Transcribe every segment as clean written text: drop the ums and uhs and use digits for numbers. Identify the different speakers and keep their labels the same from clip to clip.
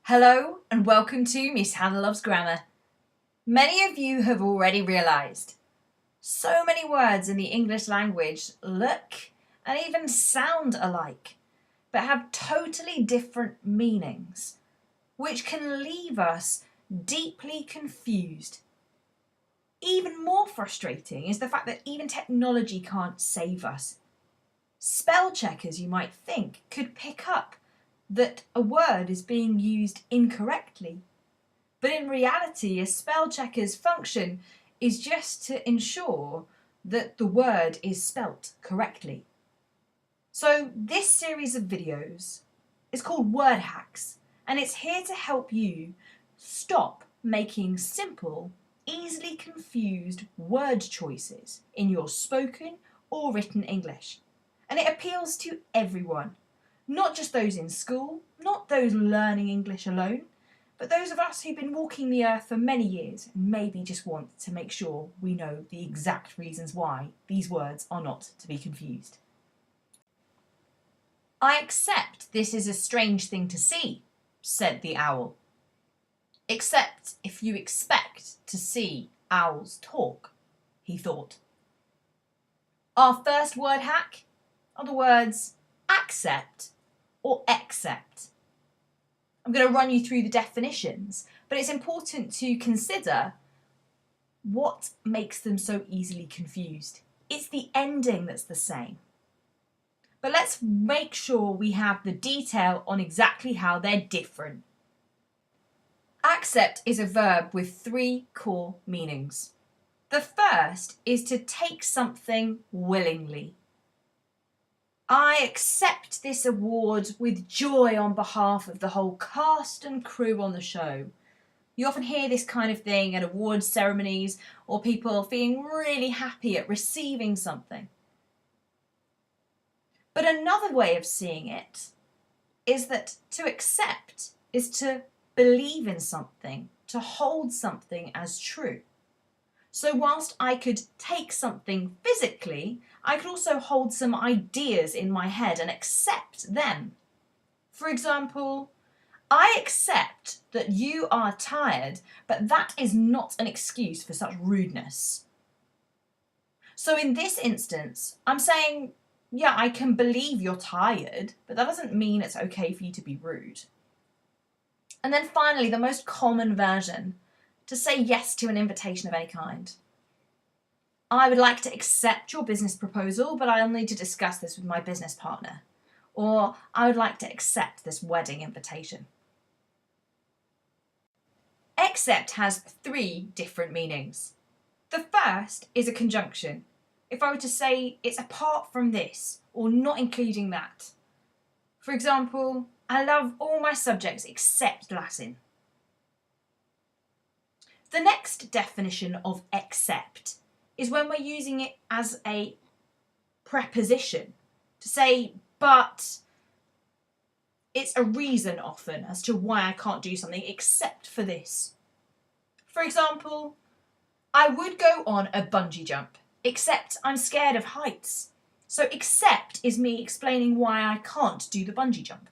Speaker 1: Hello and welcome to Miss Hannah Loves Grammar. Many of you have already realised so many words in the English language look and even sound alike, but have totally different meanings, which can leave us deeply confused. Even more frustrating is the fact that even technology can't save us. Spell checkers, you might think, could pick up that a word is being used incorrectly. But in reality, a spell checker's function is just to ensure that the word is spelt correctly. So this series of videos is called Word Hacks, and it's here to help you stop making simple, easily confused word choices in your spoken or written English. And it appeals to everyone. Not just those in school, not those learning English alone, but those of us who've been walking the earth for many years and maybe just want to make sure we know the exact reasons why these words are not to be confused. "I accept this is a strange thing to see," said the owl. "Except if you expect to see owls talk," he thought. Our first word hack are the words accept or accept. I'm going to run you through the definitions, but it's important to consider what makes them so easily confused. It's the ending that's the same. But let's make sure we have the detail on exactly how they're different. Accept is a verb with three core meanings. The first is to take something willingly. I accept this award with joy on behalf of the whole cast and crew on the show. You often hear this kind of thing at awards ceremonies or people feeling really happy at receiving something. But another way of seeing it is that to accept is to believe in something, to hold something as true. So whilst I could take something physically, I could also hold some ideas in my head and accept them. For example, I accept that you are tired, but that is not an excuse for such rudeness. So in this instance, I'm saying, yeah, I can believe you're tired, but that doesn't mean it's okay for you to be rude. And then finally, the most common version, to say yes to an invitation of any kind. I would like to accept your business proposal, but I'll need to discuss this with my business partner. Or I would like to accept this wedding invitation. Accept has three different meanings. The first is a conjunction. If I were to say it's apart from this or not including that. For example, I love all my subjects except Latin. The next definition of accept is when we're using it as a preposition to say, but it's a reason often as to why I can't do something except for this. For example, I would go on a bungee jump, except I'm scared of heights. So except is me explaining why I can't do the bungee jump.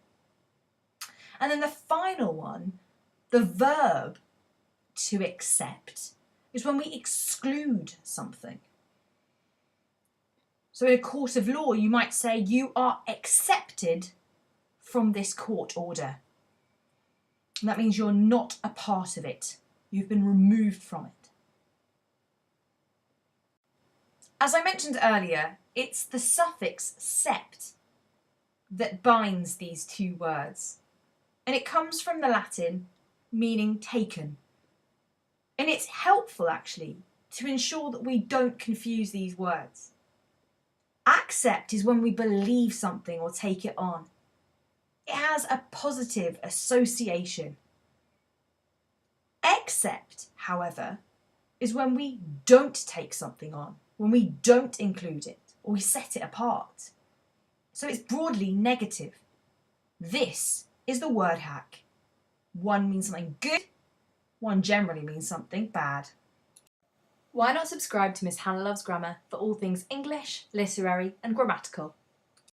Speaker 1: And then the final one, the verb to accept, is when we exclude something. So in a court of law, you might say you are accepted from this court order. And that means you're not a part of it. You've been removed from it. As I mentioned earlier, it's the suffix sept that binds these two words. And it comes from the Latin meaning taken. And it's helpful, actually, to ensure that we don't confuse these words. Accept is when we believe something or take it on. It has a positive association. Accept, however, is when we don't take something on, when we don't include it, or we set it apart. So it's broadly negative. This is the word hack. One means something good, one generally means something bad. Why not subscribe to Miss Hannah Loves Grammar for all things English, literary and grammatical?